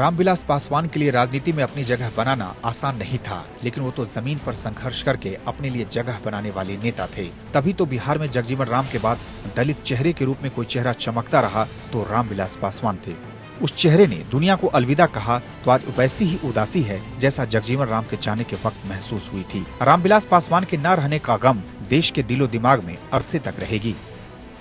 रामविलास पासवान के लिए राजनीति में अपनी जगह बनाना आसान नहीं था, लेकिन वो तो जमीन पर संघर्ष करके अपने लिए जगह बनाने वाले नेता थे। तभी तो बिहार में जगजीवन राम के बाद दलित चेहरे के रूप में कोई चेहरा चमकता रहा तो रामविलास पासवान थे। उस चेहरे ने दुनिया को अलविदा कहा तो आज वैसी ही उदासी है जैसा जगजीवन राम के जाने के वक्त महसूस हुई थी। रामविलास पासवान के न रहने का गम देश के दिलो दिमाग में अरसे तक रहेगी।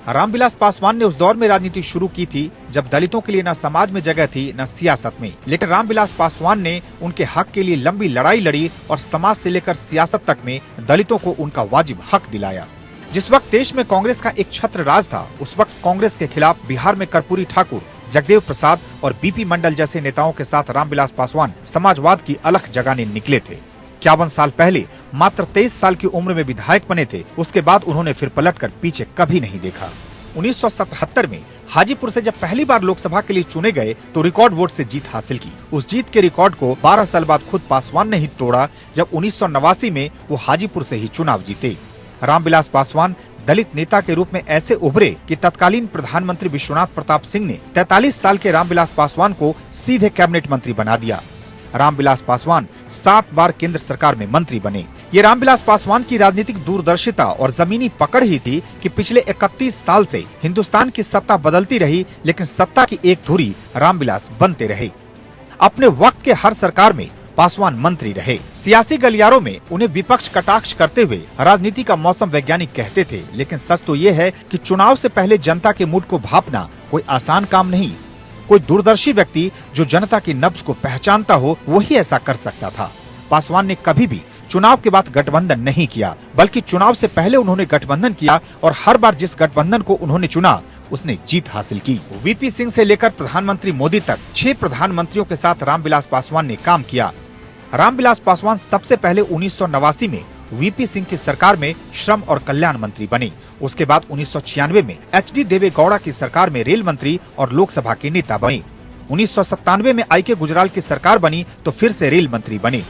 रामविलास पासवान ने उस दौर में राजनीति शुरू की थी जब दलितों के लिए न समाज में जगह थी न सियासत में, लेकिन रामविलास पासवान ने उनके हक के लिए लंबी लड़ाई लड़ी और समाज से लेकर सियासत तक में दलितों को उनका वाजिब हक दिलाया। जिस वक्त देश में कांग्रेस का एक छत्र राज था, उस वक्त कांग्रेस के खिलाफ बिहार में कर्पूरी ठाकुर, जगदेव प्रसाद और बीपी मंडल जैसे नेताओं के साथ रामविलास पासवान समाजवाद की अलख जगाने निकले थे। 51 साल पहले मात्र 23 साल की उम्र में विधायक बने थे। उसके बाद उन्होंने फिर पलटकर पीछे कभी नहीं देखा। 1977 में हाजीपुर से जब पहली बार लोकसभा के लिए चुने गए तो रिकॉर्ड वोट से जीत हासिल की। उस जीत के रिकॉर्ड को 12 साल बाद खुद पासवान ने ही तोड़ा जब 1989 में वो हाजीपुर से ही चुनाव जीते। रामविलास पासवान दलित नेता के रूप में ऐसे उभरे कि तत्कालीन प्रधानमंत्री विश्वनाथ प्रताप सिंह ने 43 साल के रामविलास पासवान को सीधे कैबिनेट मंत्री बना दिया। रामविलास पासवान 60 बार केंद्र सरकार में मंत्री बने। ये रामविलास पासवान की राजनीतिक दूरदर्शिता और जमीनी पकड़ ही थी कि पिछले 31 साल से हिंदुस्तान की सत्ता बदलती रही, लेकिन सत्ता की एक धुरी रामविलास बनते रहे। अपने वक्त के हर सरकार में पासवान मंत्री रहे। सियासी गलियारों में उन्हें विपक्ष कटाक्ष करते हुए राजनीति का मौसम वैज्ञानिक कहते थे, लेकिन सच तो ये है कि चुनाव से पहले जनता के मूड को भांपना कोई आसान काम नहीं। कोई दूरदर्शी व्यक्ति जो जनता की नब्ज को पहचानता हो वही ऐसा कर सकता था। पासवान ने कभी भी चुनाव के बाद गठबंधन नहीं किया, बल्कि चुनाव से पहले उन्होंने गठबंधन किया और हर बार जिस गठबंधन को उन्होंने चुना उसने जीत हासिल की। वीपी सिंह से लेकर प्रधानमंत्री मोदी तक 6 प्रधानमंत्रियों के साथ रामविलास पासवान ने काम किया। रामविलास पासवान सबसे पहले 1989 में वीपी सिंह की सरकार में श्रम और कल्याण मंत्री बने। उसके बाद 1996 में एचडी देवेगौड़ा की सरकार में रेल मंत्री और लोकसभा के नेता बने। 1997 में आई के गुजराल की सरकार बनी तो फिर से रेल मंत्री बने।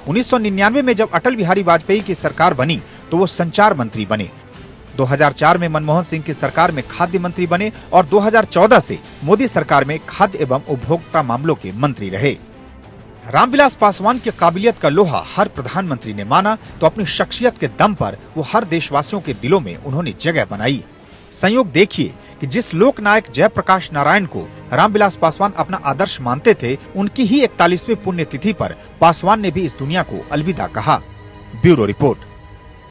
1999 में जब अटल बिहारी वाजपेयी की सरकार बनी तो वो संचार मंत्री बने। 2004 में मनमोहन सिंह की सरकार में खाद्य मंत्री बने और 2014 से मोदी सरकार में खाद्य एवं उपभोक्ता मामलों के मंत्री रहे। रामविलास पासवान की काबिलियत का लोहा हर प्रधानमंत्री ने माना तो अपनी शख्सियत के दम पर वो हर देशवासियों के दिलों में उन्होंने जगह बनाई। संयोग देखिए कि जिस लोकनायक जयप्रकाश नारायण को रामविलास पासवान अपना आदर्श मानते थे, उनकी ही 41वीं पुण्यतिथि पर पासवान ने भी इस दुनिया को अलविदा कहा। Bureau report.